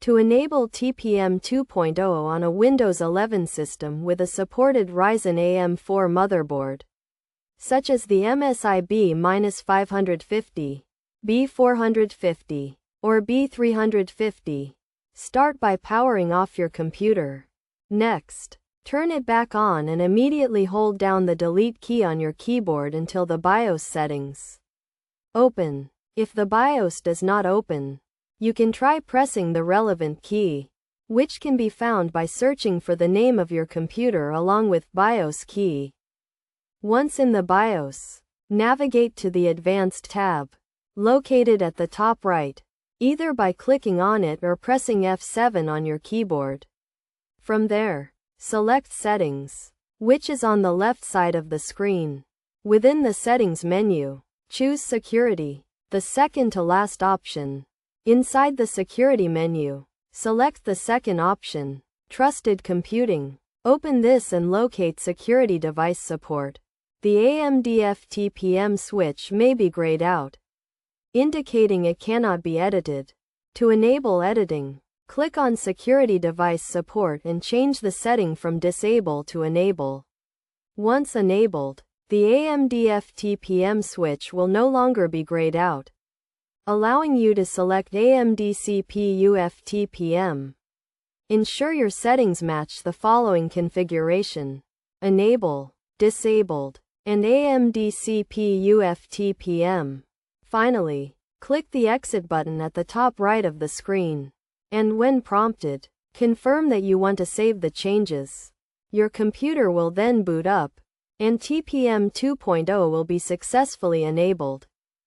To enable TPM 2.0 on a Windows 11 system with a supported Ryzen Am4 motherboard, such as the MSI B550, B450, or B350, start by powering off your computer. Next, turn it back on and immediately hold down the delete key on your keyboard until the BIOS settings open. If the BIOS does not open, you can try pressing the relevant key, which can be found by searching for the name of your computer along with BIOS key. Once in the BIOS, navigate to the Advanced tab, located at the top right, either by clicking on it or pressing F7 on your keyboard. From there, select Settings, which is on the left side of the screen. Within the Settings menu, choose Security, the second to last option. Inside the Security menu, select the second option, Trusted Computing. Open this and locate Security Device Support. The AMD FTPM switch may be grayed out, indicating it cannot be edited. To enable editing, click on Security Device Support and change the setting from Disable to Enable. Once enabled, the AMD FTPM switch will no longer be grayed out, allowing you to select AMD CPU FTPM. Ensure your settings match the following configuration: Enable, Disabled, and AMD CPU FTPM. Finally, click the Exit button at the top right of the screen, and when prompted, confirm that you want to save the changes. Your computer will then boot up, and TPM 2.0 will be successfully enabled.